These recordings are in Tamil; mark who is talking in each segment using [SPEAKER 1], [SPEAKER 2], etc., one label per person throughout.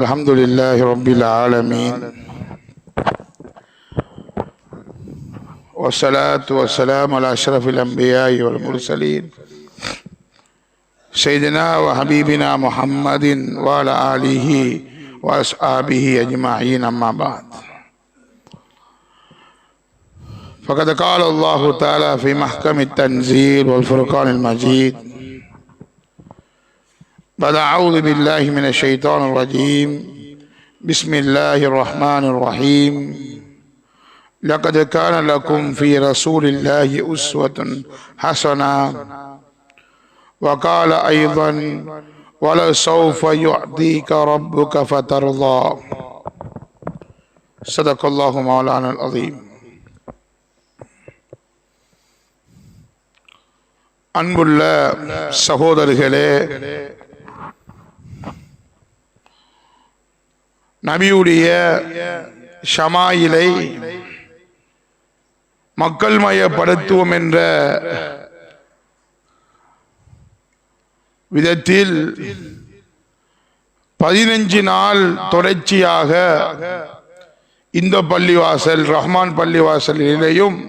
[SPEAKER 1] الحمد لله رب العالمين والصلاة والسلام على أشرف الأنبياء والمرسلين سيدنا وحبيبنا محمد وعلى آله وأصحابه أجمعين أما بعد فقد قال الله تعالى في محكم التنزيل والفرقان المجيد بعد أعوذ بالله من الشيطان الرجيم بسم الله الرحمن الرحيم لقد كان لكم في رسول الله أسوة حسنة وقال أيضا ولسوف يعطيك ربك فترضى صدق الله مولانا العظيم. அன்புள்ள சகோதரர்களே, நபியுடைய ஷமாயிலை மக்கள் மயப்படுத்துவோம் என்ற விதத்தில் 15 நாள் தொடர்ச்சியாக இந்த பள்ளிவாசல் ரஹ்மான் பள்ளிவாசலிலேயும்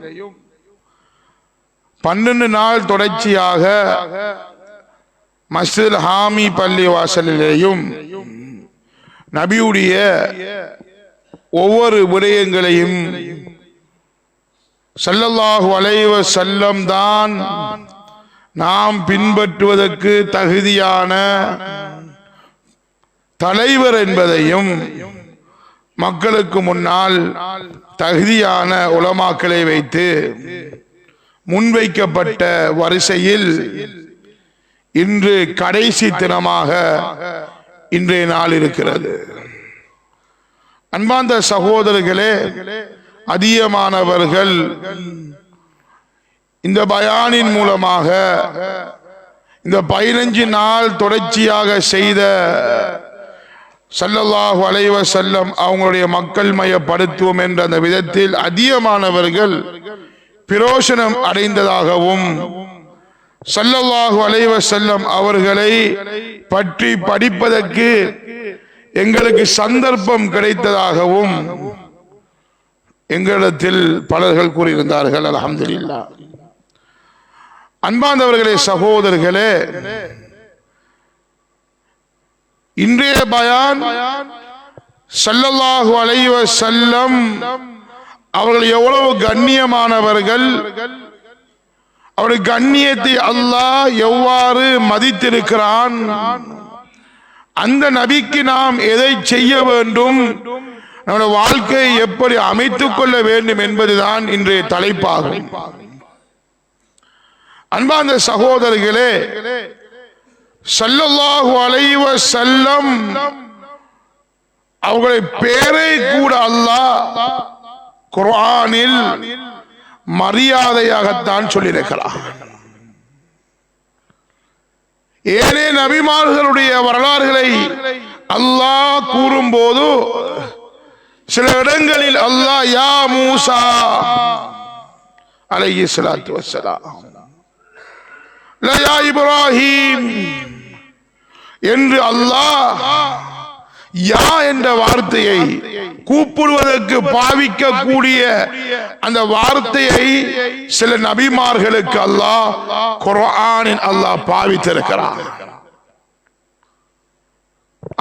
[SPEAKER 1] 12 நாள் தொடர்ச்சியாக மஸ்ஜித் ஹாமி பள்ளிவாசலிலேயும் நபியுடைய ஒவ்வொரு விடயங்களையும் ஸல்லல்லாஹு அலைஹி வஸல்லம் தான் நாம் பின்பற்றுவதற்கு தகுதியான தலைவர் என்பதையும் மக்களுக்கு முன்னால் தகுதியான உலமாக்களை வைத்து முன்வைக்கப்பட்ட வரிசையில் இன்று கடைசி தினமாக இன்றைய நாள் இருக்கிறது. அன்பார்ந்த சகோதரர்களே, அதிகமானவர்கள் இந்த பயானின் மூலமாக இந்த 15 நாள் தொடர்ச்சியாக செய்த ஸல்லல்லாஹு அலைஹி வஸல்லம் அவங்களுடைய மக்கள் மயப்படுத்துவோம் என்ற அந்த விதத்தில் அதிகமானவர்கள் பிரயோசனம் அடைந்ததாகவும் ஸல்லல்லாஹு அலைஹி வஸல்லம் அவர்களை பற்றி படிப்பதற்கு எங்களுக்கு சந்தர்ப்பம் கிடைத்ததாகவும் எங்களிடத்தில் பலர்கள் கூறியிருந்தார்கள். அல்ஹம்துலில்லாஹ். அன்பார்ந்தவர்களே, சகோதரர்களே, இன்றைய பயான் ஸல்லல்லாஹு அலைஹி வஸல்லம் அவர்கள் எவ்வளவு கண்ணியமானவர்கள், அவருடைய கண்ணியத்தை அல்லாஹ் எவ்வாறு மதித்திருக்கிறான், அந்த நபிக்கு நாம் எதை செய்ய வேண்டும், நம்முடைய வாழ்க்கையை எப்படி அமைத்துக் கொள்ள வேண்டும் என்பதுதான் இன்றைய தலைப்பாகும். அன்பார்ந்த சகோதரர்களே, ஸல்லல்லாஹு அலைஹி வஸல்லம் அவர்களுடைய பெயரை கூட அல்லாஹ் குர்ஆனில் மரியாதையாகத்தான் சொல்லியிருக்கிறார். ஏனே நபிமார்களுடைய வரலாறுகளை அல்லாஹ் கூறும் போது சில இடங்களில் அல்லாஹ் யா மூசா அலைஹிஸ்ஸலாத்து வஸ்ஸலாம், யா இப்ராஹிம் என்று அல்லாஹ் யா என்ற வார்த்தையை கூப்பிடுவதற்கு பாவிக்கக்கூடிய அந்த வார்த்தையை சில நபிமார்களுக்கு அல்லாஹ் குர்ஆனில் அல்லாஹ் பாவித்திருக்கிறார்.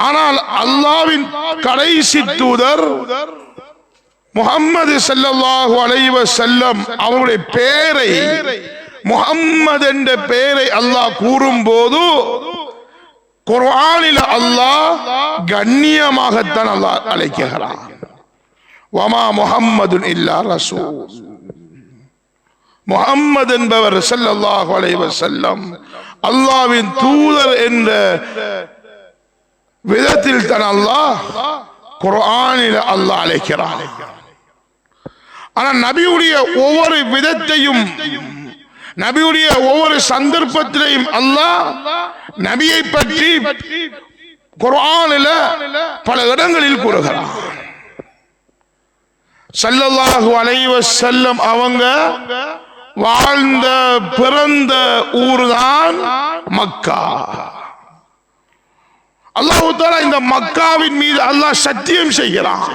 [SPEAKER 1] ஆனால் அல்லாஹ்வின் கடைசி தூதர் முஹம்மது ஸல்லல்லாஹு அலைஹி வஸல்லம் அவருடைய பெயரை முஹம்மது என்ற பெயரை அல்லாஹ் கூறும்போது குர்ஆனில் அல்லாஹ் கண்ணியமாகத்தான் அல்லாஹ் அழைக்கிறார். வமா முஹம்மதுன் இல்லா ரசூல். முஹம்மது என்பவர் ஸல்லல்லாஹு அலைஹி வஸல்லம் அல்லாஹ்வின் தூதர் என்ற விதத்தில் தான் அல்லாஹ் குர்ஆனில் அல்லாஹ் அழைக்கிறார். ஆனால் நபியுடைய ஒவ்வொரு விதத்தையும், நபியுடைய ஒவ்வொரு சந்தர்ப்பத்திலையும் அல்லாஹ் நபியை பற்றி குர்ஆனில் பல இடங்களில் கூறுகிறார். ஸல்லல்லாஹு அலைஹி வஸல்லம் அவங்க வாழ்ந்த பிறந்த ஊர்தான் மக்கா. அல்லாஹ் தஆலா இந்த மக்காவின் மீது அல்லாஹ் சத்தியம் செய்கிறான்.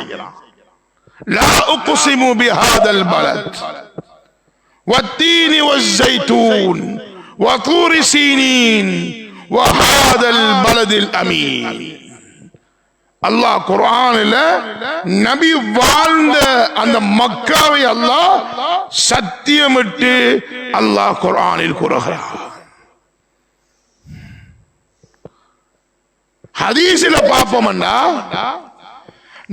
[SPEAKER 1] லா உக்ஸிமு பிஹாதல் பலத் வத்தீனி வஸ்ஸைத்தூன் வதூரி சீனீன் வஹாதல் பலதில் அமீன். அல்லாஹ் குர்ஆனில் நபி வாழ்ந்த அந்த மக்காவை அல்லாஹ் சத்தியமிட்டு அல்லாஹ் குர்ஆனில் கூறுகிறார். ஹதீஸில பாப்போம்னா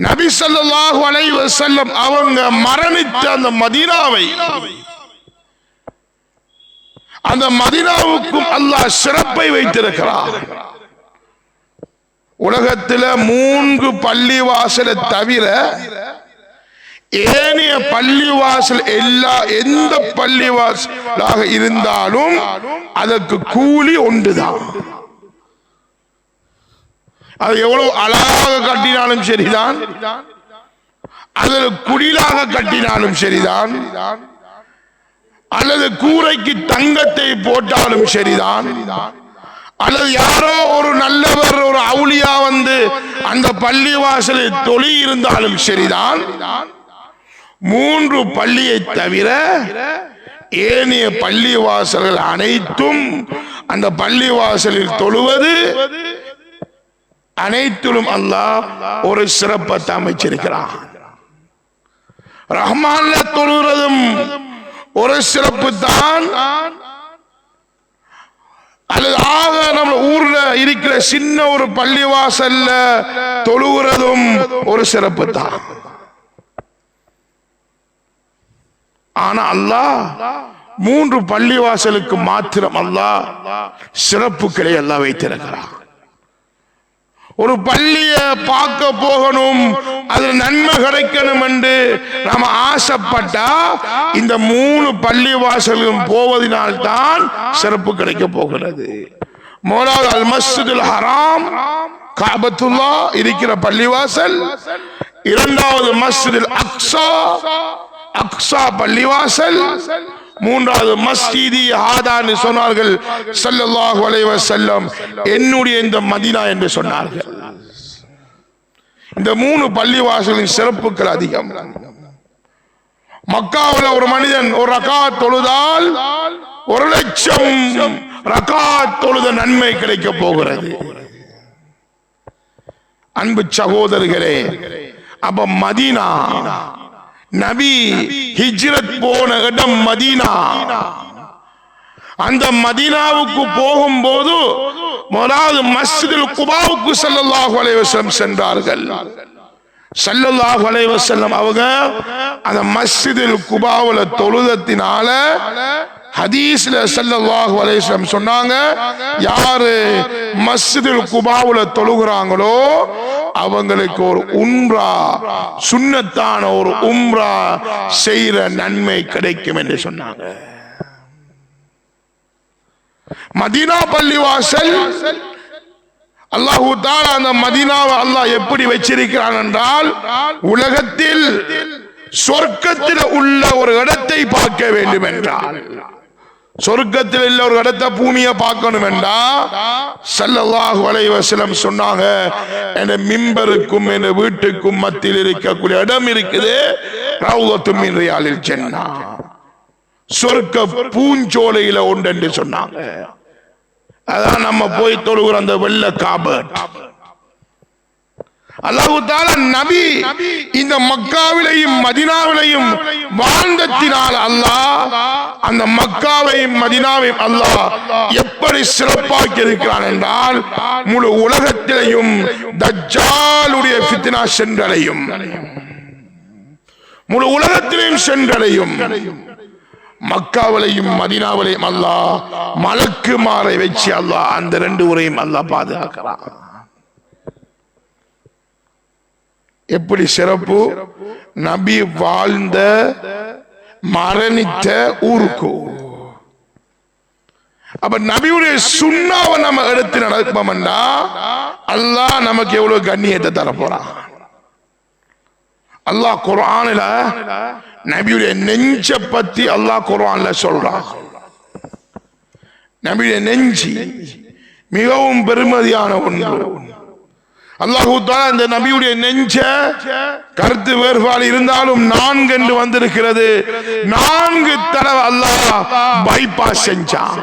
[SPEAKER 1] நபி ஸல்லல்லாஹு அலைஹி வஸல்லம் அவங்க மரணித்த அந்த மதீனாவை, அந்த மதீனாவுக்கும் அல்லாஹ் சிறப்பை வைத்திருக்கிறார். உலகத்தில் 3 பள்ளிவாசலை தவிர ஏனைய பள்ளிவாசல் எந்த பள்ளிவாசலாக இருந்தாலும் அதற்கு கூலி ஒன்றுதான். அது எவ்வளவு அழகாக கட்டினாலும் சரிதான், அதில் குடிலாக கட்டினாலும் சரிதான், அல்லது கூரைக்கு தங்கத்தை போட்டாலும் சரிதான், அல்லது யாரோ ஒரு நல்லவர் ஒரு அவுலியா வந்து அந்த பள்ளிவாசலில் தொழி இருந்தாலும் சரிதான், 3 பள்ளியை தவிர ஏனைய பள்ளிவாசல்கள் அனைத்தும் அந்த பள்ளிவாசலில் தொழுவது அனைத்திலும் அல்லாஹ் ஒரு சிறப்பத்தை அமைச்சிருக்கிறான். ரஹ்மான்ல தொழுகிறதும் ஒரு சிறப்பு தான், அல்லது ஆக நம்ம ஊர்ல இருக்கிற சின்ன ஒரு பள்ளிவாசல்ல தொழுகிறதும் ஒரு சிறப்பு தான். ஆனா அல்லாஹ் 3 பள்ளிவாசலுக்கு மாத்திரம் அல்லாஹ் சிறப்புகளை எல்லாம் வைத்திருக்கிறார். ஒரு பள்ளிய பார்க்க போகணும், அது நன்மை கிடைக்கணும் என்று நாம ஆசைப்பட்டா இந்த 3 பள்ளிவாசலும் போவதனால் தான் சிறப்பு கிடைக்க போகிறது. முதலாவது அல் மஸ்ஜிதுல் ஹராம் காபத்துல்லா இருக்கிற பள்ளிவாசல், இரண்டாவது மஸ்ஜிதுல் அக்ஸா அக்ஸா பள்ளிவாசல், மூன்றாவது மஸ்ஜிதி ஹாதான்னு சொன்னார்கள் ஸல்லல்லாஹு அலைஹி வஸல்லம், என்னுடைய இந்த மதீனா என்று சொன்னார்கள். இந்த 3 பள்ளிவாசலின் சிறப்புகள் அதிகம். மக்காவில் ஒரு மனிதன் ஒரு ரகாத் தொழுதால் 1,00,000 ரகாத் தொழுத நன்மை கிடைக்க போகிறது. அன்பு சகோதரர்களே, அப்ப மதீனா, நபி ஹிஜ்ரத் போன இடம் மதீனா. அந்த மதீனாவுக்கு போகும்போது முதலாவது மஸ்ஜிதுல் குபாவுக்கு ஸல்லல்லாஹு அலைஹி வஸல்லம் சென்றார்கள். ஸல்லல்லாஹு அலைஹி வஸல்லம் அவங்க அந்த மஸ்ஜிதுல் குபாவுல தொழுதத்தினால ஹதீஸ்ல ஸல்லல்லாஹு அலைஹி வஸல்லம் சொன்னாங்க, யாரு மஸ்ஜிதுல் குபாவுல தொழுகிறாங்களோ அவங்களுக்கு ஒரு உம்ரா, சுன்னத்தான ஒரு உம்ரா செய்யற நன்மை கிடைக்கும் என்று சொன்னாங்க. மதீனா பள்ளிவாசல் அல்லாஹு தஆலா அந்த மதீனாவை அல்லாஹ் எப்படி வச்சிருக்கிறான் என்றால், உலகத்தில் சொர்க்கத்தில் உள்ள ஒரு இடத்தை பார்க்க வேண்டும் என்றால், சொர்க்கத்தில் இல்ல ஒரு இடத்தை பூமியை பார்க்கணும் என்றா ஸல்லல்லாஹு அலைஹி வஸல்லம் சொன்னாங்க, என் மிம்பருக்கும் என் வீட்டுக்கும் மத்தியில் இருக்கக்கூடிய இடம் இருக்குது, ரௌதத்து மின் ரியாலில் ஜன்னah, சொர்க்க பூஞ்சோலையில உண்டு என்று சொன்னாங்க. அதான் நம்ம போய் தொழுகிற அந்த வெள்ளை காபட். அல்லாஹ் தஆலா நபி இந்த மக்காவிலையும் மதீனாவிலையும் வாழ்ந்ததினால் அல்லாஹ் அந்த மக்காவையும் மதீனாவையும் அல்லாஹ் எப்படி சிறப்பாக்கி இருக்கிறான் என்றால், முழு உலகத்திலையும் தஜ்ஜாலுடைய ஃபித்னா சென்றடையும், முழு உலகத்திலையும் சென்றடையும். மக்காவிலையும் மதீனாவிலையும் அல்லாஹ் மலக்குமாரை வச்சு அல்லாஹ் அந்த 2 ஊரையும் அல்லாஹ் பாதுகாக்கிறான். எப்படி சிறப்பு? நபி வாழ்ந்த மரணித்த ஊருக்கு. அப்ப நபியுடைய சுன்னாவை நம்ம எடுத்து நடப்போம்னா அல்லாஹ் நமக்கு எவ்வளவு கண்ணியத்தை தர போறான். அல்லாஹ் குர்ஆன்ல நபியுடைய நெஞ்ச பத்தி அல்லாஹ் குர்ஆன்ல சொல்றான். நபியுடைய நெஞ்சி மிகவும் பெருமதியான ஒன்று. அல்லாஹ் தஆலா இந்த நபியுடைய நெஞ்ச கருத்து வேறுபாடு இருந்தாலும் 4 என்று வந்திருக்கிறது. 4 தடவை அல்லாஹ் பைபாஸ் செஞ்சான்.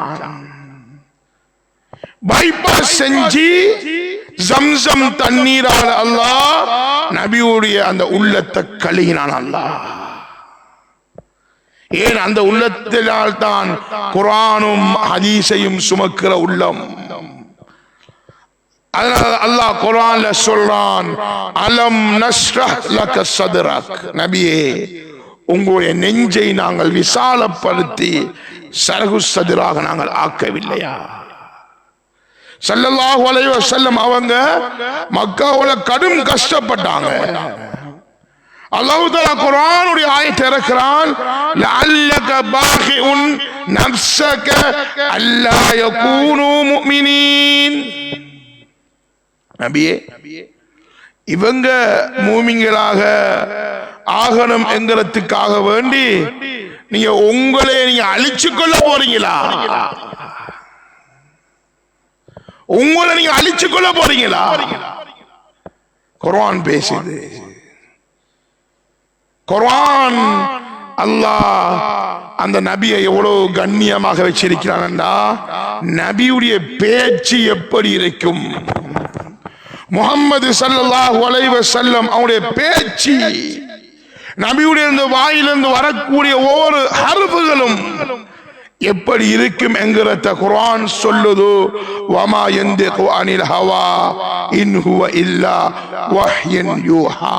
[SPEAKER 1] பைபாஸ் செஞ்சு ஜம்சம் தண்ணீரால் அல்லாஹ் நபியுடைய அந்த உள்ளத்தை கழுகினான் அல்லாஹ். ஏன் அந்த உள்ளத்தினால் தான் குர்ஆனும் ஹதீஸையும் சுமக்கிற உள்ளம். அதனால அல்லாஹ் குர்ஆன்ல சொல்றான், அலம் நஷ்ரஹ் லக சத்ரக், நபியே உங்களுடைய நெஞ்சை நாங்கள் விசாலப்படுத்தி சரகு சதுராக நாங்கள் ஆக்கவில்லையா? ஸல்லல்லாஹு அலைஹி வஸல்லம் அவங்க மக்காவுல கடும் கஷ்டப்பட்டாங்க. அல்லாஹ் தஆலா குர்ஆனுடைய ஆயத்தை இறக்குறான், லஅல்லக பாகிஉன் நஃப்ஸக அல்லா யகூனு முஃமினீன். நபியே இவங்க மூமின்களாக ஆகணும் என்கிறதுக்காக வேண்டி நீங்க உங்களே நீங்க அழிச்சு கொள்ள போறீங்களா? உங்களை நீங்க அழிச்சு கொள்ள போறீங்களா? குர்ஆன் பேசுது. குர்ஆன் அல்லாஹ் அந்த நபியை எவ்வளவு கண்ணியமாக வச்சிருக்கிறான்டா. நபியுடைய பேச்சு எப்படி இருக்கும்? முஹம்மது ஸல்லல்லாஹு அலைஹி வஸல்லம் அவருடைய பேச்சு, நபியுடைய வாயிலிருந்து வரக்கூடிய ஒவ்வொரு ஹர்ஃபுகளும் எப்படி இருக்கும் என்கிறத குர்ஆன் சொல்லுது. வமா யந்திகு அனில் ஹவா இன் ஹுவ இல்லா வஹ்யுன் யூஹா.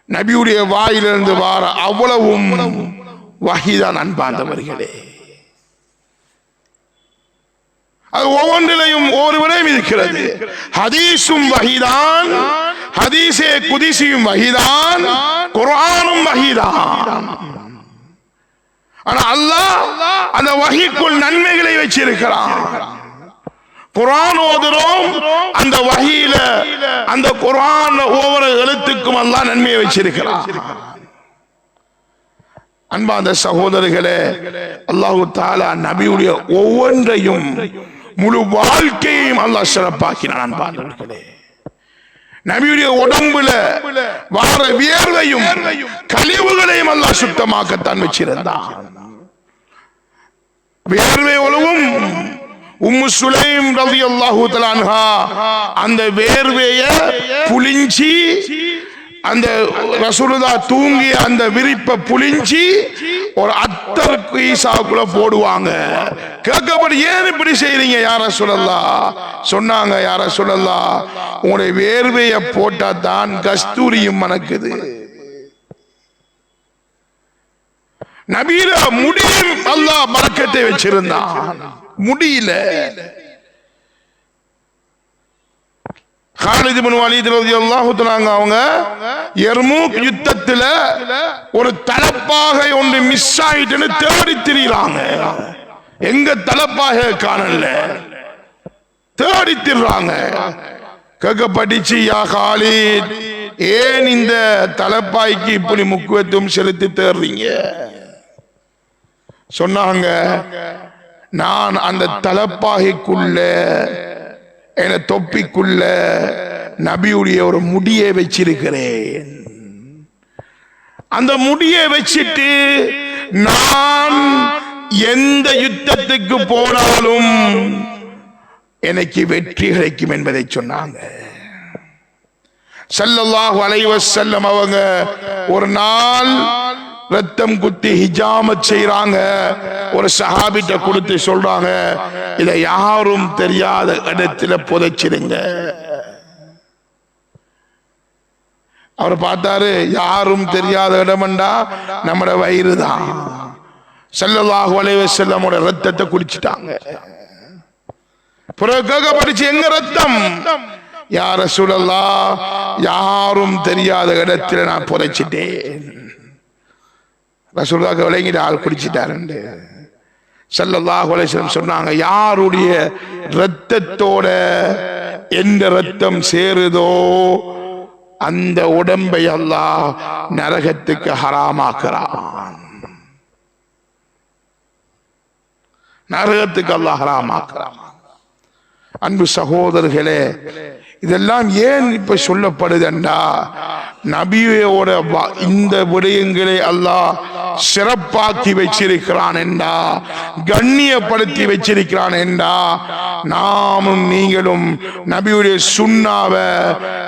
[SPEAKER 1] நபியுடைய வாயிலிருந்து வர அவ்வளவும் வஹீதான் அன்பார்ந்தவர்களே. அது ஒவ்வொன்றிலையும் ஒவ்வொரு விடயம் இருக்கிறது. ஹதீஸும் வஹீதான், ஹதீஸே குதிசியும் வஹீதான், குர்ஆனும் வஹீதான். ஆனா அல்லாஹ் அந்த வஹீக்குள் நன்மைகளை வச்சிருக்கிறான். குர்ஆன் ஓதுறோம், அந்த வஹீல அந்த குர்ஆன் ஒவ்வொரு எழுத்துக்கும் அல்லாஹ் நன்மையை வச்சிருக்கிறான். அன்பார்ந்த சகோதரர்களே, அல்லாஹ் தஆலா நபியுடைய ஒவ்வொன்றையும் முழு வாழ்க்கையையும் அல்லாஹ் சிறப்பாக்கினான். அன்பார்ந்தவர்களே, நபியுடைய உடம்புல வார வியர்வையும் கழிவுகளையும் அல்லாஹ் சுத்தமாக்கத்தான் வச்சிருந்தான். வியர்வை ஒழுவும் உம்மு சுலைம் ரலியல்லாஹு தஆலா அன்ஹா அந்த வேர்வையை புளிஞ்சி அந்த ரசூலுல்லாஹ் தூங்கி அந்த விரிப்பை புளிஞ்சி ஒரு அத்தருக்கு ஈசாக்குள்ள போடுவாங்க. கேட்கப்படி ஏன் இப்படி செய்றீங்க யா ரசூலல்லாஹ்? சொன்னாங்க, யா ரசூலல்லாஹ் உங்களுடைய வேர்வையை போட்டா தான் கஸ்தூரியும் மணக்குது. நபியில முடியும் அல்லாஹ் பரக்கத்தை வச்சிருந்தான். முடியல. காலித் இப்னு வலீத் ரலியல்லாஹு தஆலா அவங்க யர்மூக் யுத்தத்துல ஒரு தலப்பாகை ஒன்று மிஸ் ஆயிட்டுன்னு தேடி திரிறாங்க. எங்க தலப்பாகை காணல, தேடி திரிறாங்க. கேட்கப்பட்டுச்சு, யா காலித் ஏன் இந்த தலப்பாய்க்கு இப்படி முக்கியத்துவம் செலுத்தி தேடுறீங்க? சொன்னாங்க, நான் அந்த தலப்பாகைக்குள்ள என தொப்பிக்குள்ள நபியுடைய ஒரு முடியை வச்சிருக்கிறேன். அந்த முடியை வச்சிட்டு நான் எந்த யுத்தத்துக்கு போனாலும் எனக்கு வெற்றி கிடைக்கும் என்பதை சொன்னாங்க. ஸல்லல்லாஹு அலைஹி வஸல்லம் அவங்க ஒரு நாள் ரத்தம் குத்தி ஹிஜாமத் செய்றாங்க. ஒரு சஹாபிட்ட கொடுத்து சொல்றாங்க, இதை யாரும் தெரியாத இடத்துல புதைச்சிருங்க. அவர் பார்த்தாரு, யாரும் தெரியாத இடம்டா நம்மட வயிறு தான். ஸல்லல்லாஹு அலைஹி வஸல்லம் ரத்தத்தை குடிச்சிட்டாங்க. பிறகு கேட்கப்பட்டுச்சு, எங்க ரத்தம்? யா ரசூலல்லாஹ் யாரும் தெரியாத இடத்துல நான் புதைச்சிட்டேன். ரசூலுல்லாஹ் விளங்கிட்டு ஆள் குடிச்சிட்டாரு. ஸல்லல்லாஹு அலைஹி வஸல்லம் சொன்னாங்க, யாருடைய ரத்தத்தோட எந்த ரத்தம் சேருதோ அந்த உடம்பை அல்லாஹ் நரகத்துக்கு ஹராமாக்குறான். நரகத்துக்கு அல்லாஹ் ஹராமாக்குறான். அன்பு சகோதரர்களே, இதெல்லாம் ஏன் இப்ப சொல்லப்படுதுண்டா, நபியோட இந்த விடயங்களை அல்லாஹ் சிறப்பாக்கி வச்சிருக்கிறான் என்றா, கண்ணியப்படுத்தி வச்சிருக்கிறான் என்றா, நாமும் நீங்களும் நபியுடைய சுன்னாவை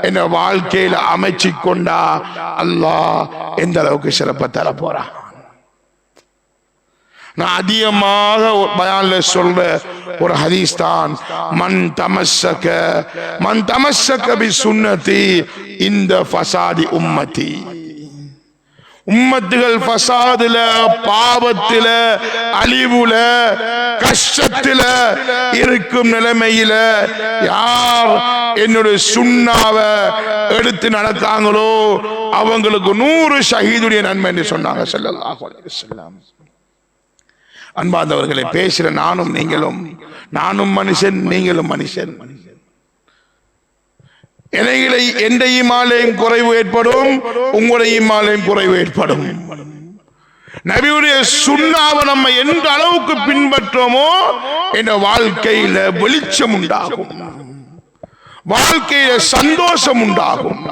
[SPEAKER 1] என்ற வாழ்க்கையில அமைச்சு கொண்டா அல்லாஹ் எந்த அளவுக்கு சிறப்பை தர போறான். நான் அதிகமாக பயான்ல சொல்ற ஒரு ஹதீஸ் தான், மன் தமஸ்ஸக பி சுன்னதி இந்த ஃபசாதி உம்மதி. உம்மத்துகள் ஃபசாதுல, பாவத்தில, அழிவுல, கஷ்டத்தில இருக்கும் நிலைமையில யார் என்னுடைய சுன்னாவை எடுத்து நடக்காங்களோ அவங்களுக்கு 100 ஷஹீதுடைய நன்மை என்று சொன்னாங்க ஸல்லல்லாஹு அலைஹி வஸல்லம். அன்பார்ந்தவர்களை, பேசுற நானும் நீங்களும், நானும் மனுஷன் நீங்களும் மனுஷன். எந்த ஈமான்லையும் குறைவு ஏற்படும், உங்களுடைய ஈமான்லையும் குறைவு ஏற்படும். நபியுடைய சுன்னாவை நம்ம எந்த அளவுக்கு பின்பற்றோமோ என்ற வாழ்க்கையில வெளிச்சம் உண்டாகும், வாழ்க்கையில சந்தோஷம் உண்டாகும்.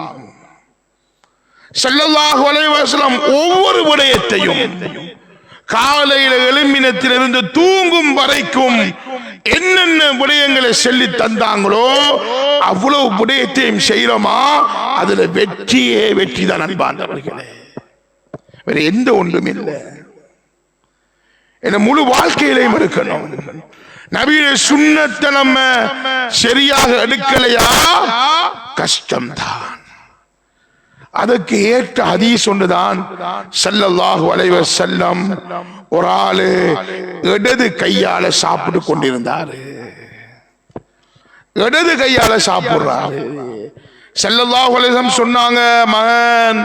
[SPEAKER 1] ஸல்லல்லாஹு அலைஹி வஸல்லம் ஒவ்வொரு விடயத்தையும் காலையில எழும்பினத்திலிருந்து தூங்கும் வரைக்கும் என்னென்ன விடயங்களை சொல்லி தந்தாங்களோ அவ்வளவு விடயத்தையும் செய்யறோமா, அதுல வெற்றியே வெற்றி தான் அன்பார்ந்தவர்களே, வேற எந்த ஒன்றும் இல்லை. என்ன முழு வாழ்க்கையிலையும் இருக்கணும். நபியுடைய சுன்னத்தை நம்ம சரியாக எடுக்கலையா கஷ்டம்தான். அதுக்கு ஏற்ற ஹதீஸ் ஒன்றுதான், ஸல்லல்லாஹு அலைஹி வஸல்லம் ஒரு ஆளு இடது கையால சாப்பிட்டு கொண்டிருந்தாரு. இடது கையால சாப்பிடுறாரு. ஸல்லல்லாஹு அலைஹி வஸல்லம் சொன்னாங்க, மகன்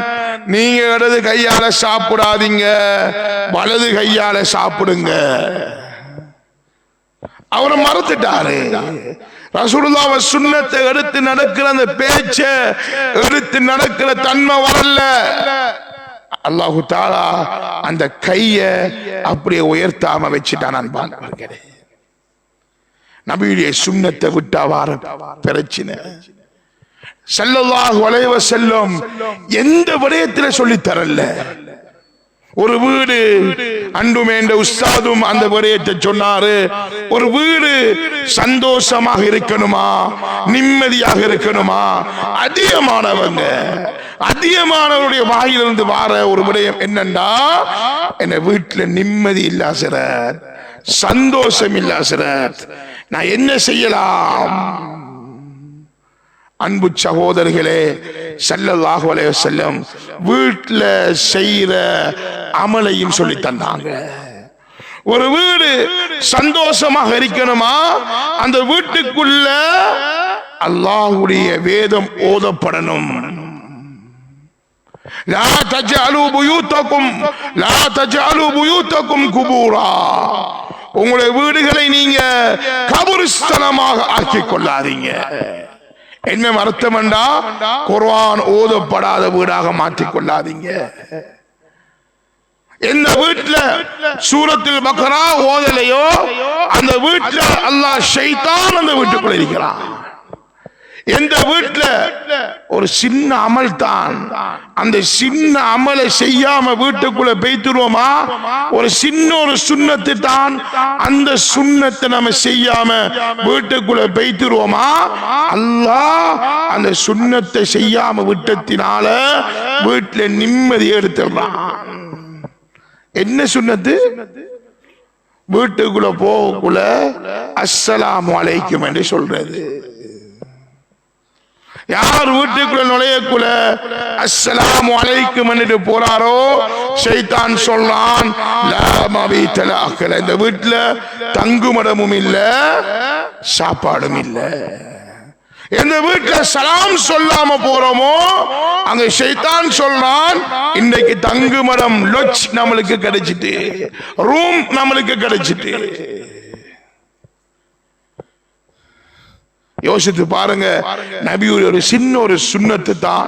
[SPEAKER 1] நீங்க இடது கையால சாப்பிடாதீங்க, வலது கையால சாப்பிடுங்க. அவரை மறந்துட்டாரு. ரசூலுல்லாஹ் சுன்னத்தை எடுத்து நடக்கிற அந்த பேச்ச எடுத்து நடக்கிற தன்மை வரல. அல்லாஹு தஆலா அந்த கைய அப்படியே உயர்த்தாம வச்சுட்டான். அன்பார்ந்தவர்களே, நபியுடைய சுன்னத்தை விட்டா வார பிரச்சனை. ஸல்லல்லாஹு அலைஹி வஸல்லம் எந்த விடயத்திலே சொல்லி தரல. ஒரு வீடு, அன்றுமே இந்த உஸ்தாதும் அந்த விடயத்தை சொன்னாரு, ஒரு வீடு சந்தோஷமாக இருக்கணுமா, நிம்மதியாக இருக்கணுமா, அதிகமானவருடைய வாயிலிருந்து வார ஒரு விடயம் என்னண்டா, என்ன வீட்டுல நிம்மதி இல்ல சார், சந்தோஷம் இல்ல சார், நான் என்ன செய்யலாம்? அன்பு சகோதரர்களே, ஸல்லல்லாஹு அலைஹி வஸல்லம் வீட்டுல செய்யற அமலையும் சொல்லி தந்தாங்க. ஒரு வீடு சந்தோஷமாக இருக்கணுமா, அந்த வீட்டுக்குள்ள அல்லாஹ்வுடைய வேதம் ஓதப்படணும். லா தஜஅலு புயூதகும் குபூரா. உங்களுடைய வீடுகளை நீங்க கபரிஸ்தானமாக ஆக்கிக் கொள்ளாதீங்க. என்ன அர்த்தம் என்றா, குர்ஆன் ஓதப்படாத வீடாக மாற்றிக் கொள்ளாதீங்க. எந்த வீட்டுல சூரத்துல் பக்ரா ஓதலையோ அந்த வீட்டுல அல்லாஹ் ஷைத்தான் அந்த வீட்டுக்குள்ள இருக்கிறான். எந்த வீட்டுல ஒரு சின்ன அமல் தான், அந்த சின்ன அமலை செய்யாம வீட்டுக்குள்ள பேய்த்துருவோமா, ஒரு சுண்ணத்து தான், அந்த சுண்ணத்தை நம்ம செய்யாம வீட்டுக்குள்ள பேய்த்துருவோமா, அல்லாஹ் அந்த சுண்ணத்தை செய்யாம விட்டத்தினால வீட்டுல நிம்மதி எடுத்துடுறான். என்ன சுன்னத்து? வீட்டுக்குள்ள போகக்குள்ள அஸ்ஸலாமு அலைக்கும் என்று சொல்றது. யார் வீட்டுக்குள்ள நுழையக்குள்ள அஸ்ஸலாமு அலைக்கும் என்று போறாரோ, ஷைத்தான் சொல்றான், லா மபீத லக, இந்த வீட்டுல தங்குமிடமும் இல்ல, சாப்பாடும் இல்ல. எந்த வீட்டுல சலாம் சொல்லாம போறோமோ அங்க ஷைத்தான் சொல்றான், இன்னைக்கு தங்குமிடம் லொட்ஜ் நம்மளுக்கு கிடைச்சிட்டு, ரூம் நம்மளுக்கு கிடைச்சிட்டு. யோசித்து பாருங்க, நபியுடைய ஒரு சின்ன சுன்னத்து தான்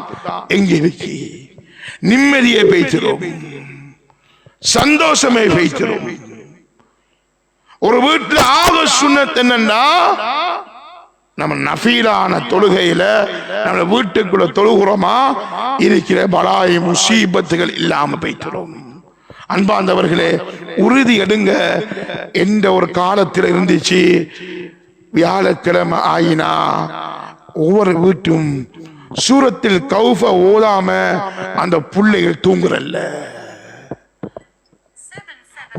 [SPEAKER 1] எங்க இருக்கு, நிம்மதியை பேய்த்திரும், சந்தோஷமே பேய்த்திரும். ஒரு வீட்டுல ஆக சுன்னத்து என்னன்னா, நம்ம நஃபீலான தொழுகையில நம்ம வீட்டுக்குள்ள தொழுகிறோமா இருக்கிற பலாய் முசீபத்துகள் இல்லாம போய்க்கிறோம். அன்பாந்தவர்களே, உறுதி எடுங்க. எந்த ஒரு காலத்தில் இருந்துச்சு வியாழக்கிழமை ஆயினா ஒவ்வொரு வீட்டும் சூரத்தில் கௌஃப ஓதாம அந்த பிள்ளைகள் தூங்குறல்ல.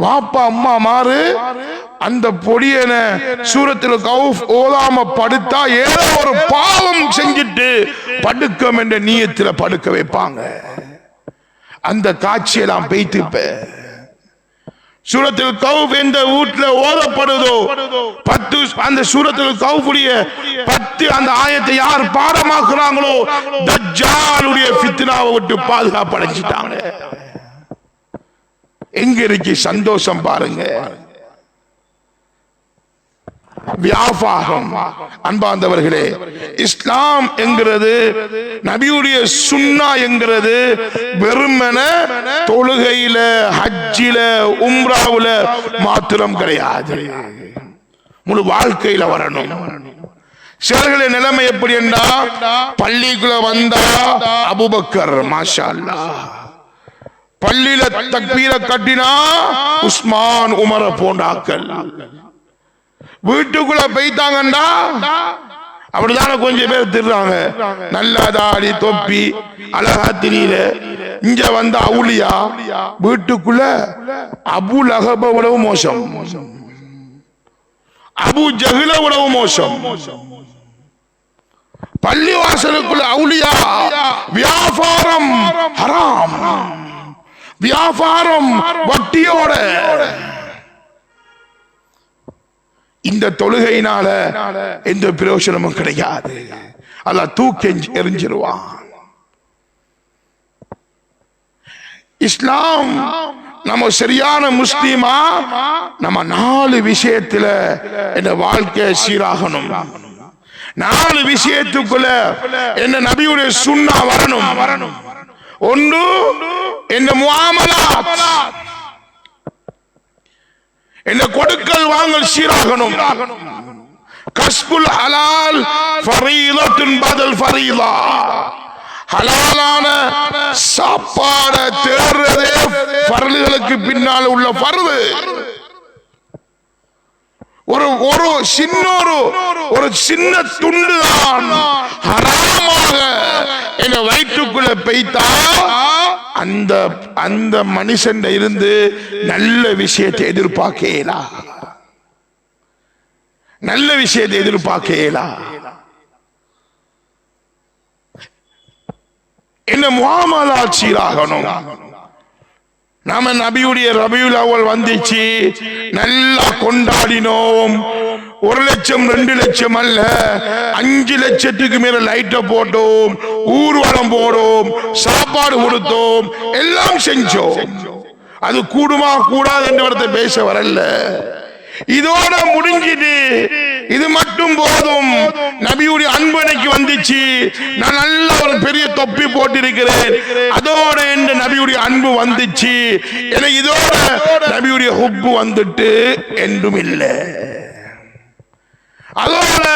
[SPEAKER 1] வாப்பா அம்மா மாறு அந்த பொடியன சூரத்தில் கௌஃப் ஓதாம படுத்தா ஏதோ ஒரு பாவம் செஞ்சிட்டு படுக்கம் என்ற நியத்தில் படுக்க வைப்பாங்க. அந்த காட்சியெல்லாம் பெய்த்து சூரத்தில் கௌஃப் எந்த வீட்டுல ஓதப்படுதோ 10 அந்த சூரத்தில் கௌஃபுடைய 10 அந்த ஆயத்தை யார் பாடமாக்குறாங்களோ தஜ்ஜாலுடைய ஃபித்னாவை விட்டு பாதுகாப்பு அடைஞ்சிட்டாங்க. எங்க இருக்கு சந்தோஷம் பாருங்க. வியாபாரம். அன்பாந்தவர்களே, இஸ்லாம் என்கிறது நபியுடைய சுன்னா என்கிறது வெறுமன தொழுகையில ஹஜ்ஜில உம்ராவுல மாத்திரம் கிடையாது, முழு வாழ்க்கையில வரணும். சிலர்களின் நிலைமை எப்படி என்றா பள்ளிக்குள்ள வந்தா அபூபக்கர் மாஷா அல்லாஹ், பள்ளியில தக்பீர கட்டினா உஸ்மான் உமர போண்டாக்கள், வீட்டுக்குள்ள போய்த்தாங்கண்டா அப்படிதான கொஞ்சம் பேர் திடுறாங்க. நல்லா தாடி தொப்பி அழகா திரியல. இங்க வந்த அவுலியா வீட்டுக்குள்ள அபு லஹப விடவு மோசம், அபு ஜஹில விடவு மோசம். பள்ளி வாசலுக்குள்ள அவுலியா வியாபாரம் ஹராம், வியாபாரம் வட்டியோட. இந்த தொழுகையினால எந்த பிரயோஜனமும் கிடையாது. அல்லாஹ் தூக்கி எறிஞ்சிருவான். இஸ்லாம் நம்ம சரியான முஸ்லிமா நம்ம 4 விஷயத்துல இந்த வாழ்க்கை சீராகணும். 4 விஷயத்துக்குள்ள என்ன நபியுடைய சுன்னா வரணும். ஒன்று என்ன முஆமலாத், என்ன கொடுக்கல் வாங்கல் சீராகணும். கஸ்புல் ஹலால் ஃபரீலத்துன் பதல் ஃபரீலா, ஹலாலான சாப்பாடு தேடுறதே ஃபர்லுகளுக்கு பின்னால் உள்ள ஃபர்து. ஒரு சின்ன துண்டு தான் ஹராமாக என்ன வயிற்றுக்குள்ள பெய்தா அந்த மனுஷன் இருந்து நல்ல விஷயத்தை எதிர்பார்க்கலா, நல்ல விஷயத்தை எதிர்பார்க்கலா. என்ன முஆமலாத் சீராகணும். நாம நபியுடைய ரபியுல் அவ்வல் வந்துச்சு, நல்லா கொண்டாடினோம். 1 லட்சம் 2 லட்சம் அல்ல, 5 லட்சத்துக்கு மேல லைட்ட போட்டோம், ஊர்வலம் போடோம், சாப்பாடு கொடுத்தோம், எல்லாம் செஞ்சோம். அது கூடுமா கூடாது என்று பேச வரல. இதோட முடிஞ்சிட்டு இது மட்டும் போதும். நபியுடைய அன்பு எனக்கு வந்துச்சு, நான் நல்ல ஒரு பெரிய தொப்பி போட்டிருக்கிறேன், அதோட இந்த நபியுடைய அன்பு வந்துச்சு, எனக்கு இதோட நபியுடைய ஹுப்பு வந்துட்டு என்றும் இல்லை. அதோட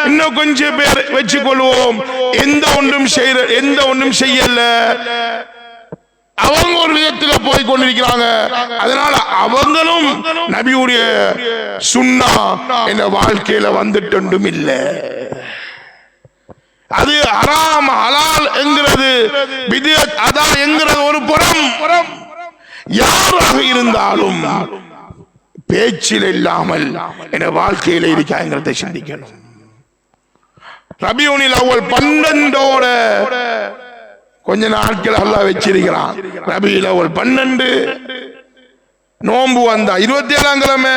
[SPEAKER 1] இன்னும் கொஞ்சம் பேர் வச்சுக்கொள்வோம், எந்த ஒன்றும் செய்யல, அவங்க ஒரு விதத்துல போய் கொண்டிருக்கிறாங்க. அதனால அவங்களும் நபியுடைய சுன்னா என்ற வாழ்க்கையில வந்துட்டொன்றும் இல்லை. அது ஹராம் ஹலால் என்கிறது, பித்அத் அதா என்கிறது ஒரு புறம். யாராக இருந்தாலும் பேச்சில் இல்லாமல் என்ற வாழ்க்கையில இருக்கிறத சிந்திக்கணும். ரபியுல் அவ்வல் 12ஓட கொஞ்ச நாட்கள் அல்லாஹ் வச்சிருக்கிறான். ரபியுல் அவ்வல் 12, நோன்பு வந்தா 27ஆம் கிழமை,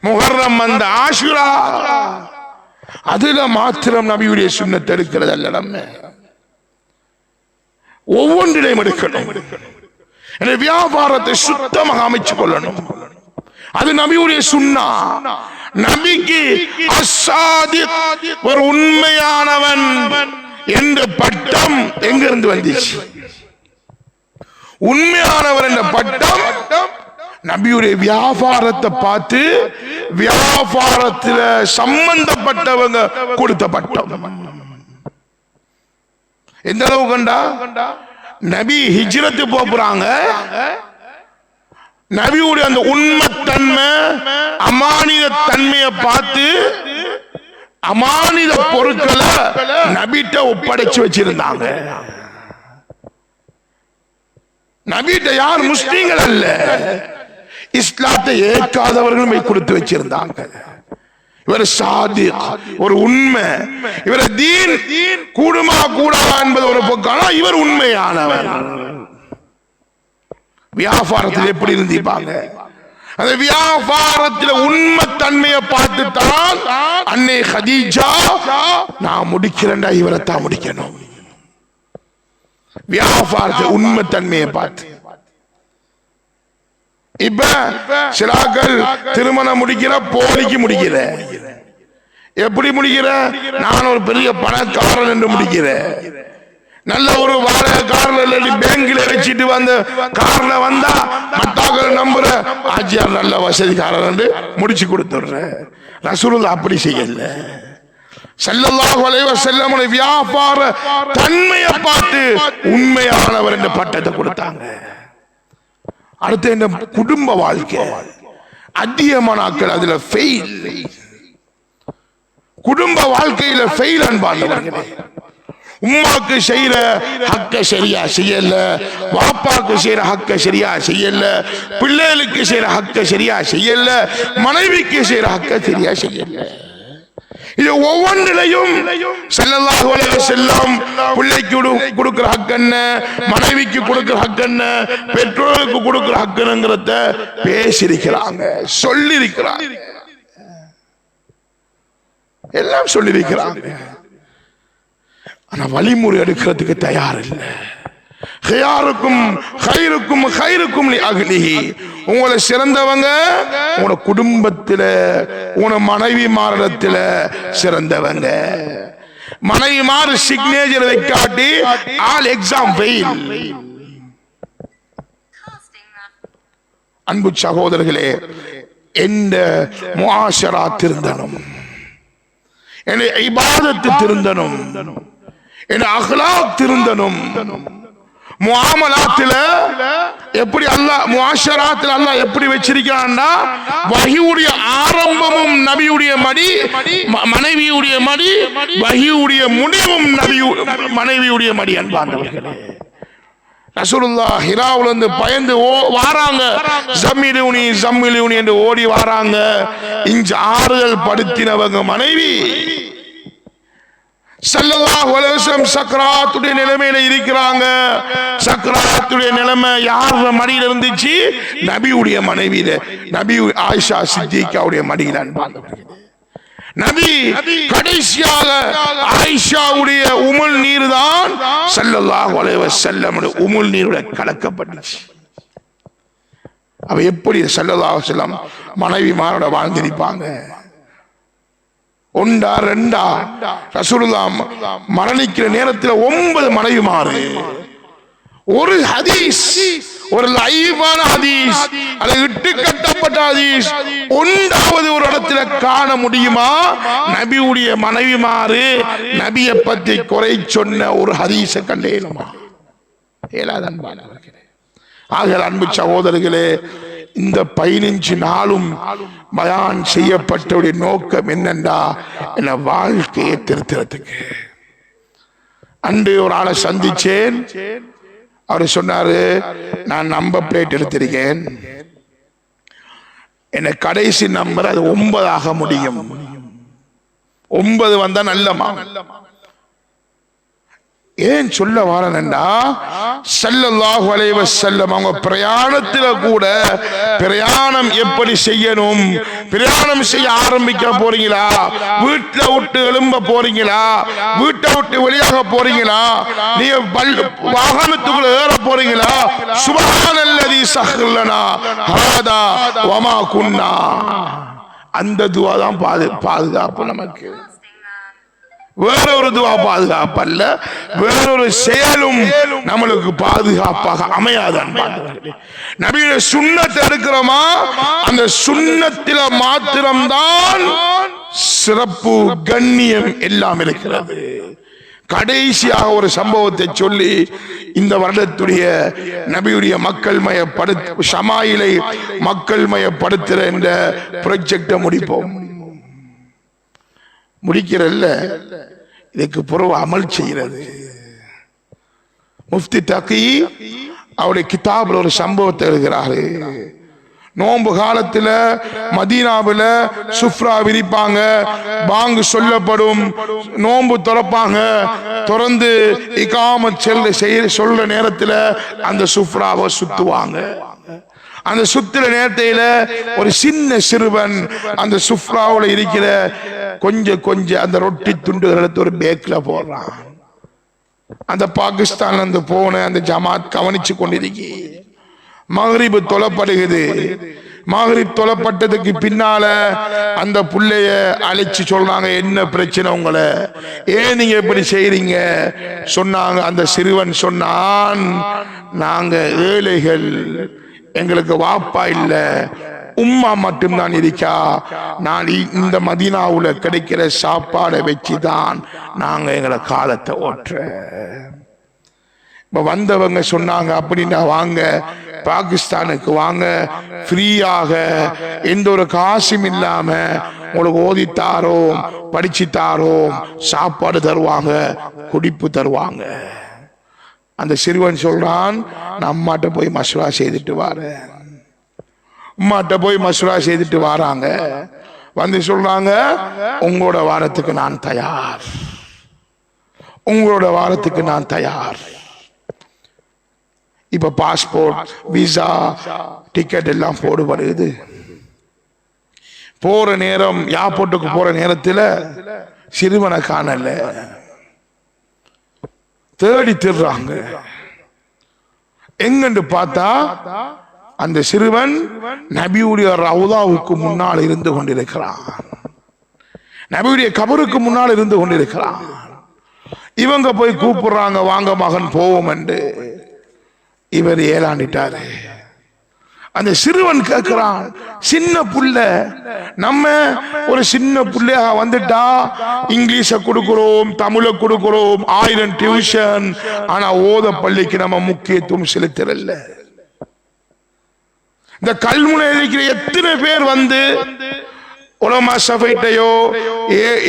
[SPEAKER 1] முஹர்ரம் வந்த ஆஷுரா, அதுல மாத்திரம் நபியுடைய சுன்னத் எடுக்கிறது அல்ல. நம்ம ஒவ்வொன்றிலையும் எடுக்கணும். வியாபாரத்தை சுத்தமாக அமைச்சு கொள்ளணும். அது நபியுடைய சுன்னா. நபிக்கு அஸ்ஸாதிக், ஒரு உண்மையானவன் என்ற பட்டம் எங்கிருந்து வந்துச்சு? உண்மையானவர் என்ற பட்டம் நபியுடைய வியாபாரத்தை பார்த்து வியாபாரத்தில் சம்பந்தப்பட்டவங்க கொடுத்த பட்டம் எந்த அளவு கண்டா, நபி ஹிஜ்ரத்து போறாங்க, நபியுடைய அந்த உண்மைத்தன்மை அமானித தன்மையை பார்த்து அமானித பொருட்களை நபிட்ட ஒப்படைச்சு வச்சிருந்தாங்க. நபிட்ட யார் முஸ்லிம்கள் அல்ல, இஸ்லாத்தை ஏற்காதவர்கள் கொடுத்து வச்சிருந்தாங்க. இவர் சாதி ஒரு உண்மை, இவர் தீன் கூடுமா கூடாதா என்பது ஒரு பக்கம், இவர் உண்மையானவர். வியாபாரத்தில் எப்படி இருந்திருப்பாங்க, அந்த வியாபாரத்தில் உண்மை தன்மையை பார்த்துத்தான் அன்னை ஹதீஜா நான் முடிக்கிறேன்டா இவரை தான் முடிக்கணும். வியாபாரத்தில் உண்மை தன்மையை பார்த்து. இப்ப சிலாக்கள் திருமணம் முடிக்கிற போலிக்கு முடிக்கிற, எப்படி முடிக்கிற, நான் ஒரு பெரிய பணக்காரன் என்று முடிக்கிற, நல்ல ஒரு வாடகை கார்ல பேங்க்ல வச்சுட்டு வந்த கார்ல வந்தா மத்தாக்கள் நம்புற ஆச்சியார் நல்ல வசதிக்காரர் என்று முடிச்சு கொடுத்துடுற. ரசூலுல்லாஹ் அப்படி செய்யல. ஸல்லல்லாஹு அலைஹி வஸல்லம் வியாபார தன்மையை பார்த்து உண்மையானவர் என்ற பட்டத்தை கொடுத்தாங்க. அடுத்து என்ன, குடும்ப வாழ்க்கை அதிகமான ஆட்கள் அதுல ஃபெயில். குடும்ப வாழ்க்கையில ஃபெயில் அன்பானவர்களே. உம்மாக்கு செய்யற ஹக்க சரியா செய்யல, வாப்பாக்கு செய்யற ஹக்க சரியா செய்யல, பிள்ளைகளுக்கு செய்யற ஹக்க சரியா செய்யல, மனைவிக்கு செய்யற ஹக்க சரியா செய்யல. இது ஒவ்வொன்றிலையும் ஸல்லல்லாஹு அலைஹி வஸல்லம் பிள்ளைக்கு கொடுக்கிற ஹக் என்ன, மனைவிக்கு கொடுக்கிற ஹக் என்ன, பெற்றோருக்கு கொடுக்கிற ஹக்குங்கிறத பேசியிருக்கிறாங்க, சொல்லியிருக்கிறாங்க, எல்லாம் சொல்லியிருக்கிறாங்க. ஆனா வழிமுறை எடுக்கிறதுக்கு தயார் இல்லை. உங்களை சிறந்தவங்க உங்களோட குடும்பத்தில, உங்களோட மனைவி மாரிடத்தில சிறந்தவங்க. மனைவி மாறு சிக்னேச்சர் வைக்காட்டி ஆல் எக்ஸாம் ஃபெயில். அன்பு சகோதரர்களே, எந்த முஆஷரா திருந்தனும், என் இபாதத்து திருந்தனும், என் அக்லாக் திருந்தனும். முஆமலாத்தில எப்படி அல்லாஹ் முஆஷராத்தில அல்லாஹ் எப்படி வச்சிருக்கான்னா, வஹீயுடைய ஆரம்பமும் நபியுடைய மடி, மனைவியுடைய மடி, வஹீயுடைய முடிவும் மனைவியுடைய மடி. அன்பானவர்களே, ரசூலுல்லாஹ் ஹிராவுல இருந்து பயந்து வாராங்க, ஜம்மிலுனி ஜம்மிலுனி என்று ஓடி வாராங்க. இங்கு ஆறுதல் படுத்தினவங்க மனைவி. ஸல்லல்லாஹு அலைஹி வஸல்லம் சக்ராத்துடைய நிலைமையில இருக்கிறாங்க. சக்ராத்துடைய நிலைமை யார் மடியில இருந்துச்சு? நபியுடைய மனைவியில, நபி ஆயிஷா சித்திகாவுடைய மடியில. நபி கடைசியாக ஆயிஷாவுடைய உமிழ் நீர் தான் ஸல்லல்லாஹு அலைஹி வஸல்லம் உமிழ் நீரோட கலக்கப்பட்டுச்சு. அவ எப்படி ஸல்லல்லாஹு அலைஹி வஸல்லம் மனைவிமாரோட வாழ்ந்திருப்பாங்க? ஒன்றா ரெண்டா? ரசூலுல்லாஹ் மரணிக்கிற நேரத்தில் 9 மனைவிமாறு. ஒரு ஹதீஸ், ஒரு லைவான ஹதீஸ், அது இட்டு கட்டப்பட்ட ஹதீஸ் ஒன்றாவது ஒரு இடத்துல காண முடியுமா? நபியுடைய மனைவிமாறு நபியை பற்றி குறை சொன்ன ஒரு ஹதீஸை கண்டேனுமா? ஏலாதன்பானவர்களே, ஆக அன்பு சகோதரர்களே, இந்த 15 நாளும் பயான் செய்யப்பட்ட நோக்கம் என்னண்டா, என்ன வாழ்க்கையை திருத்துறதுக்கு. அன்று ஒரு ஆளை சந்திச்சேன். அவரு சொன்னாரு, நான் நம்பர் பிளேட் எடுத்திருக்கேன், என்ன கடைசி நம்பர் அது 9 ஆக முடியும், 9 வந்தா நல்லமா. ஏன் சொல்ல வாரேன்டா, ஸல்லல்லாஹு அலைஹி வஸல்லம் அவங்க பிரயாணத்துல கூட பிரயாணம் எப்படி செய்யணும், பிரயாணம் செய்ய ஆரம்பிக்க போறீங்களா, வீட்டை விட்டு எழும்ப போறீங்களா, வீட்டை விட்டு வெளியாக போறீங்களா, நீங்க வாகனத்துக்குள்ள ஏற போறீங்களா, சுப்ஹானல்லதி ஸஹ்லனா ஹாதா வமா குன்னா, அந்த துஆ தான் பாதுகாப்பு நமக்கு. வேறொரு துவா பாதுகாப்பு அல்ல, வேறொரு செயலும் நம்மளுக்கு பாதுகாப்பாக அமையாது. நபியுடைய சுன்னத்தை எடுக்கிறோமா, அந்த சுன்னத்தில மாத்திரம்தான் சிறப்பு கண்ணியம் எல்லாம் இருக்கிறது. கடைசியாக ஒரு சம்பவத்தை சொல்லி இந்த வருடத்துடைய நபியுடைய மக்கள் மயப்படுத்த ஷமாயிலை மக்கள் மயப்படுத்துற என்ற ப்ராஜெக்டை முடிப்போம். முடிக்கிறல்ல, இதுக்கு பிறகு அமல் செய்கிறது. முஃப்தி தகி அவருடைய கிதாபில் ஒரு சம்பவத்தை எழுதுகிறாரு. நோன்பு காலத்துல மதீனாவில் சுஃப்ரா விரிப்பாங்க, பாங்கு சொல்லப்படும், நோன்பு திறப்பாங்க, திறந்து இகாமத் சொல்ற நேரத்தில் அந்த சுஃப்ராவை சுத்துவாங்க. அந்த சுத்துற நேரத்தில ஒரு சின்ன சிறுவன் அந்த சுஃப்ராவில் இருக்கிற கொஞ்சம் அந்த ரொட்டி துண்டுகள் எடுத்து ஒரு பேக்ல போடுறான். அந்த பாகிஸ்தான் அந்த போன அந்த ஜமாத் கவனிச்சு கொண்டிருக்கி மகரிபு தொலைப்படுகிறது. மகரிப் தொலைப்பட்டதுக்கு பின்னால அந்த புள்ளைய அழைச்சு சொல்றாங்க, என்ன பிரச்சனை உங்களை, ஏன் நீங்க இப்படி செய்றீங்க சொன்னாங்க. அந்த சிறுவன் சொன்னான், நாங்க ஏழைகள், எங்களுக்கு வாப்பா இல்ல, உம்மா மட்டும்தான் இருக்கா, நான் இந்த மதீனாவுல கிடைக்கிற சாப்பாடை வச்சுதான் நாங்க எங்களை காலத்தை ஓட்டுற. இப்ப வந்தவங்க சொன்னாங்க, அப்படின்னா வாங்க பாகிஸ்தானுக்கு வாங்க, ஃப்ரீயாக எந்த ஒரு காசும் இல்லாம உங்களுக்கு ஓதித்தாரோம், படிச்சுத்தாரோம், சாப்பாடு தருவாங்க, குடிப்பு தருவாங்க. அந்த சிறுவன் சொல்றான், நான் அம்மாட்ட போய் மசூரா செய்துட்டு வாரேன். அம்மாட்ட போய் மசூரா செய்துட்டு வராங்க. வந்து சொல்றாங்க, உங்களோட வாரத்துக்கு நான் தயார், உங்களோட வாரத்துக்கு நான் தயார். இப்ப பாஸ்போர்ட், விசா, டிக்கெட் எல்லாம் போடுவது. போற நேரம், ஏர்போர்ட்டுக்கு போற நேரத்தில் சிறுவனை காணல, தேடி திர்றாங்க. எங்கன்னு பார்த்தா அந்த சிறுவன் நபியுடைய ரவுதாவுக்கு முன்னால் இருந்து கொண்டிருக்கிறான், நபியுடைய கபருக்கு முன்னால் இருந்து கொண்டிருக்கிறான். இவங்க போய் கூப்பிடுறாங்க, வாங்க மகன் போவோம் என்று. இவர் ஏலாண்டிட்டாரு. அந்த சிறுவன் கேட்கிறான், சின்ன புள்ள, நம்ம ஒரு சின்ன புள்ளையாக வந்துட்டா இங்கிலீஷ கொடுக்கிறோம், தமிழ கொடுக்கிறோம், 1000 டியூஷன், ஆனா ஓத பள்ளிக்கு நம்ம முக்கியத்துவம் செலுத்தல. இந்த கல்முனை இருக்கிற எத்தனை பேர் வந்து உலமா சபைட்டையோ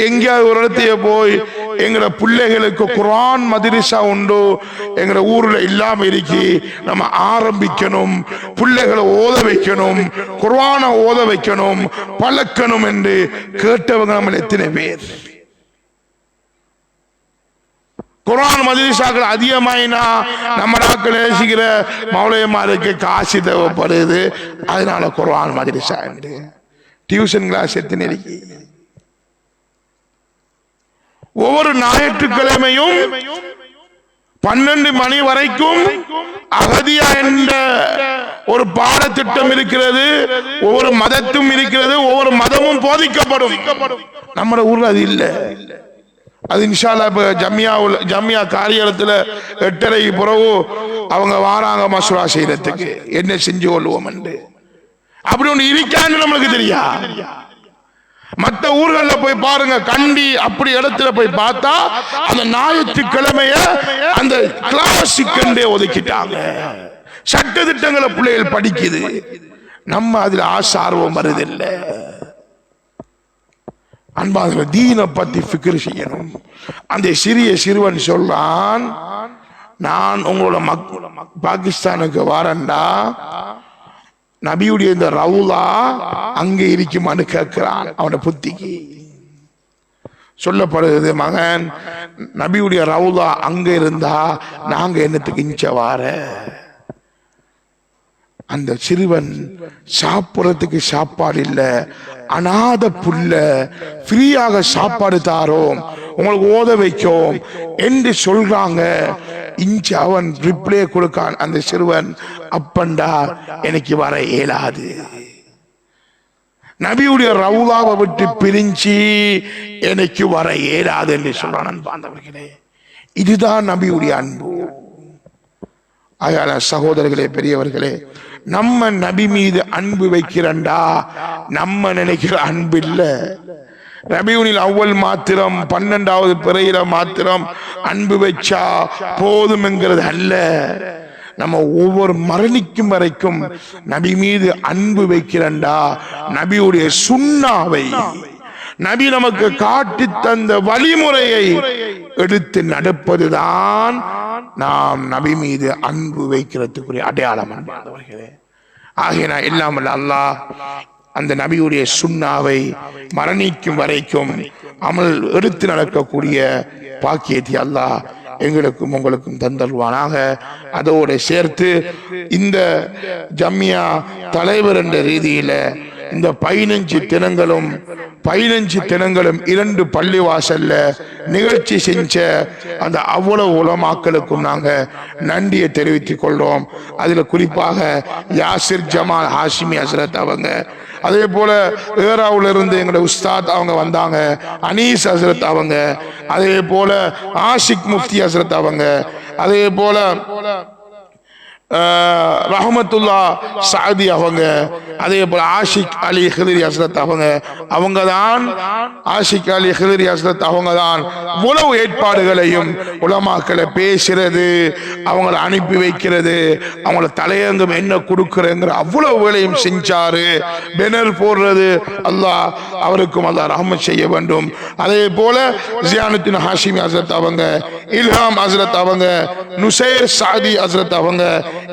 [SPEAKER 1] எங்கேயாவது ஒரு இடத்தைய போய் எங்கட பிள்ளைகளுக்கு குர்ஆன் மதரசா உண்டு எங்கட ஊர்ல இல்லாம இருக்கி, நம்ம ஆரம்பிக்கணும், பிள்ளைகளை ஓத வைக்கணும், குர்ஆனை ஓத வைக்கணும், பழக்கணும் என்று கேட்டவங்க நம்ம எத்தனை பேர்? குர்ஆன் மதரசாக்கள் அதிகமாயினா நம்ம நாட்கள் நேசிக்கிற மௌலவிமாருக்கு காசு தேவைப்படுது, அதனால குர்ஆன் மதரசா என்று டியூஷன் கிளாஸ் எத்தனை இருக்கு? ஒவ்வொரு ஞாயிற்றுக்கிழமையும் 12 மணி வரைக்கும் அகதியா என்ற ஒரு பாடத்திட்டம் இருக்கிறது. ஒவ்வொரு மதத்தும் இருக்கிறது, ஒவ்வொரு மதமும் போதிக்கப்படும். நம்ம ஊர்ல அது இல்லை. அது இன்ஷா அல்லாஹ் இப்ப ஜம்மியா காரியத்துல 8:30 பிறகு அவங்க வாராங்க மசூரா செய்யறதுக்கு, என்ன செஞ்சு கொள்வோம் என்று. அப்படி ஒன்று இருக்கான்னு நம்மளுக்கு தெரியா? மற்ற ஊர்களில் போய் பாருங்க, கண்டி அப்படி இடத்துல போய் பார்த்தா அந்த ஞாயிற்றுக்கிழமைய அந்த கிளாசிக் ஒதுக்கிட்டாங்க. சட்ட திட்டங்களை பிள்ளைகள் படிக்குது, நம்ம அதுல ஆசார்வம் வருதில்லை. அன்பாக தீனை பத்தி ஃபிக்ர் செய்யணும். அந்த சிறுவன் சொல்றான், நான் உங்களோட பாகிஸ்தானுக்கு வரேன்டா, நபியுடைய இந்த ரவுலா அங்கே இருக்குமான்னு கேட்கிறான். அவன புத்திக்கு சொல்லப்படுகிறது, மகன் நபியுடைய ரவுலா அங்க இருந்தா நாங்க என்னத்துக்கு இஞ்ச வார. அந்த சிறுவன் சாப்பிடறதுக்கு சாப்பாடு இல்ல, அநாத புல்ல, ஃப்ரீயாக சாப்பாடு தாரோம், உங்களுக்கு ஓத வைக்கும் என்று சொல்றாங்க. இஞ்சி அவன் ரிப்ளே கொடுக்கான். அந்த சிறுவன், அப்பண்டா எனக்கு வர இயலாது. நபியுடைய ரவுலாவை விட்டு பிரிஞ்சு எனக்கு வர இயலாது என்று சொல்றான். அன்பார்ந்தவர்களே, இதுதான் நபியுடைய அன்பு. ஆகையால சகோதரர்களே, பெரியவர்களே, நம்ம நபி மீது அன்பு வைக்கிறண்டா நம்ம நினைக்கிற அன்பு இல்ல. ரபியுனில் அவ்வல் மாத்திரம் 12வது பிறையில மாத்திரம் அன்பு வச்சா போதும்ங்கிறது அல்ல. நம்ம ஒவ்வொரு மரணிக்கும் வரைக்கும் நபி மீது அன்பு வைக்கிறண்டா நபியுடைய சுன்னாவை, நபி நமக்கு காட்டி தந்த வழிமுறையை எடுத்து நடப்பதுதான் நாம் நபி மீது அன்பு வைக்கிறதுக்குரிய அடையாளம். ஆகிய எல்லாம் அல்லாஹ் அந்த நபியுடைய சுன்னாவை மரணிக்கும் வரைக்கும் அமல் எடுத்து நடக்கக்கூடிய பாக்கியத்தை அல்லாஹ் எங்களுக்கும் உங்களுக்கும் தந்தல்வானாக. அதோடு சேர்த்து இந்த ஜம்மியா தலைவர் என்ற ரீதியில இந்த 15 தினங்களும் 2 பள்ளிவாசல்ல நிகழ்ச்சி செஞ்ச அந்த அவ்வளவு உலமாக்களுக்கும் நாங்க நன்றியை தெரிவித்துக் கொள்றோம். அதுல குறிப்பாக யாசிர் ஜமால் ஹாஷிமி ஹசரத் அவங்க, அதே போல ஏராவுல இருந்து எங்களோட உஸ்தாத் அவங்க வந்தாங்க, அனீஸ் ஹசரத் அவங்க, அதே போல ஆஷிக் முஃப்தி ஹசரத் அவங்க, அதே போல ரஹமத்துல்லா சாதி அவங்க, அதே போல ஆஷிக் அலி ஹிதரி ஹஸ்ரத் அவங்க தான் ஆஷிக் அலி ஹிதரி ஹஸ்ரத் அவங்க தான் உளவு ஏற்பாடுகளையும் உலமாக்களை பேசுறது, அவங்கள அனுப்பி வைக்கிறது, அவங்கள தலையங்கம் என்ன கொடுக்குறங்கிற அவ்வளவு வேலையும் செஞ்சாரு. பெனர் போடுறது, அல்லாஹ் அவருக்கும் அல்லாஹ் ரஹ்மத் செய்ய வேண்டும். அதே போல ஜியானுத்தீன் ஹாஷிமி ஹஸ்ரத் அவங்க, இல்ஹாம் ஹஸ்ரத் அவங்க, நுசைர் சாதி ஹஸ்ரத் அவங்க,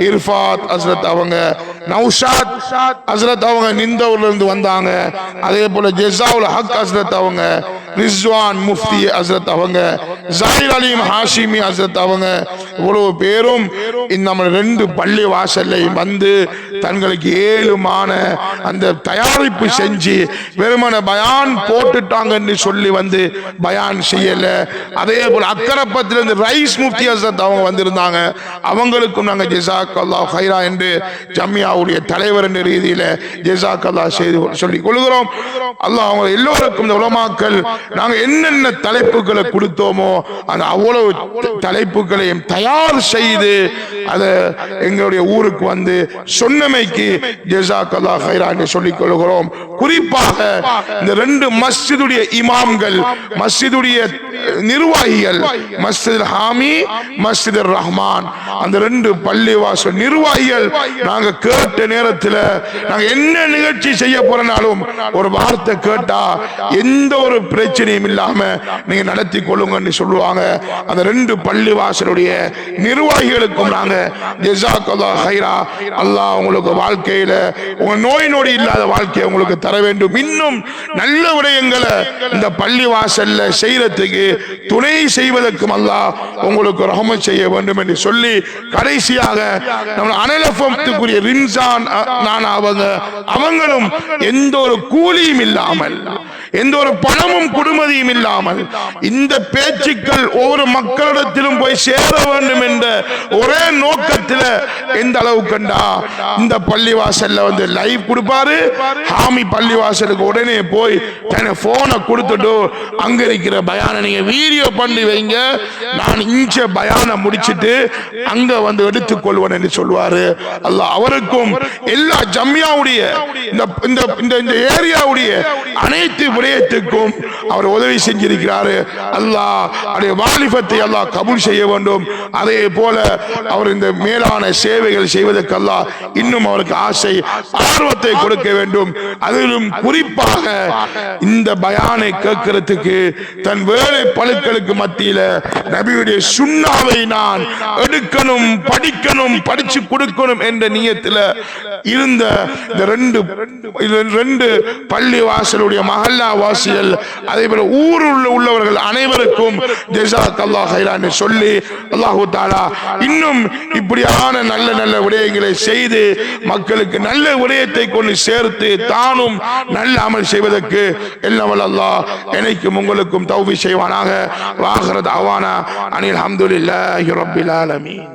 [SPEAKER 1] இர்ஃபாத் ஹஸ்ரத் அவங்க, நௌஷாத் ஹஸ்ரத் அவங்க நிந்தூர்ல இருந்து வந்தாங்க. அதே போல ஜஸாவுல் ஹக் ஹஸ்ரத் அவங்க, ரிஸ்வான் முஃப்தி ஹஸ்ரத் அவங்க, ஜாஹிர் அலீம் ஹாஷிமி ஹஸ்ரத் அவங்க, இவ்வளவு பேரும் நம்ம 2 பள்ளி வாசல்ல வந்து தங்களுக்கு 7 மான அந்த தயாரிப்பு செஞ்சு வெறுமன பயான் போட்டுட்டாங்கன்னு சொல்லி வந்து பயான் செய்யல. அதே போல அக்கரப்பத்திலிருந்து ரைஸ் முஃப்தி ஹஸ்ரத் அவங்க வந்திருந்தாங்க. அவங்களுக்கும் நாங்கள் ஜஸாக்கல்லாஹ் ஹைரா என்று ஜம்மியாவுடைய தலைவர் என்ற ரீதியில ஜஸாக்கல்லாஹ் செய்து சொல்லிக் கொள்கிறோம். அல்லாஹ் அவங்க எல்லோருக்கும் இந்த உலமாக்கள் நாங்கள் என்னென்ன தலைப்புகளை கொடுத்தோமோ அந்த அவ்வளவு தலைப்புகளையும் தயார் செய்து அதை எங்களுடைய ஊருக்கு வந்து சொன்னமைக்கு ஜஸாக்கல்லாஹ் ஹைரா என்று சொல்லிக் கொள்கிறோம். குறிப்பாக இந்த 2 மஸ்ஜிதுடைய இமாம்கள், மஸ்ஜிதுடைய நிர்வாகிகள், மஸ்ஜித் ஹாமி, மஸ்ஜித் ரஹ்மான், அந்த 2 பள்ளிவாசல் நிர்வாகிகள் நாங்க கேட்ட நேரத்தில் நாங்க என்ன நிகழ்ச்சி செய்ய போறனாலும் ஒரு வார்த்தை கேட்டா எந்த ஒரு பிரச்சனையும் இல்லாம நீங்க நடத்தி கொள்ளுங்கன்னு சொல்லுவாங்க. அந்த 2 பள்ளிவாசலுடைய நிர்வாகிகளுக்கும் நாங்க ஜஸாக்கல்லாஹ் ஹைரா, அல்லாஹ் உங்களுக்கு வாழ்க்கையில உங்க நோய் நொடி இல்லாத வாழ்க்கையை உங்களுக்கு தர வேண்டும். இன்னும் நல்ல விடயங்களை இந்த பள்ளிவாசல்ல செய்யறதுக்கு துணை செய்வதற்கும் அல்லாஹ் உங்களுக்கு ரஹ்மத் செய்ய வேண்டும் என்று சொல்லி கடைசியாக நம்ம அனலஃபத்துக்குரிய ரின்சான் அவங்களும் எந்த ஒரு கூலியும் இல்லாமல், எந்த ஒரு பணமும் குடுமதியும் இல்லாமல் இந்த பேச்சுக்கள் ஒவ்வொரு மக்களிடத்திலும் போய் சேர வேண்டும் என்ற ஒரே நோக்கத்தில் எந்த அளவு கண்டா இந்த பள்ளிவாசல்ல வந்து லைவ் கொடுப்பாரு. ஹாமி பள்ளிவாசலுக்கு உடனே போய் போனை கொடுத்துட்டு அங்க இருக்கிற பயான நீங்க வீடியோ பண்ணி வைங்க, நான் இங்க பயான முடிச்சிட்டு அங்க வந்து எடுத்துக்கொள்வேன் என்று சொல்வாரு. அல்லாஹ் அவருக்கும் எல்லா ஜம்மியாவுடைய இந்த ஏரியாவுடைய அனைத்து விடயத்துக்கும் அவர் உதவி செஞ்சிருக்கிறாரு. அல்லாஹ் அவருடைய வாலிபத்தை அல்லாஹ் கபூல் செய்ய வேண்டும். அதே போல அவர் இந்த மேலான சேவைகள் செய்வதற்கு அல்லாஹ் இன்னும் அவருக்கு ஆசை ஆர்வத்தை கொடுக்க வேண்டும். அதிலும் குறிப்பாக இந்த பயானை கேட்கிறதுக்கு தன் வேலை பழுக்களுக்கு மத்தியில நபியுடைய சுன்னாவை நான் எடுக்கணும், படிக்கணும், படிச்சு கொடுக்கணும் என்ற நியத்தில் இருந்த இந்த 2 பள்ளி வாசலுடைய மஹல்லா வாசிகள், அதே போல ஊரில் உள்ளவர்கள் அனைவருக்கும் ஜஸாக்கல்லாஹ் ஹைரான்னு சொல்லி அல்லாஹ் தஆலா இன்னும் இப்படியான நல்ல நல்ல விடயங்களை செய்து மக்களுக்கு நல்ல விடயத்தை கொண்டு சேர்த்து தானும் நல்ல அமல் செய்வதற்கு எல்லாம் வல்ல அல்லாஹ் எனக்கும் உங்களுக்கும் தௌஃபீக் செய்வானாக. வாஹிரு தஅவானா அனில் ஹம்துலில்லாஹி ரப்பில் ஆலமீன்.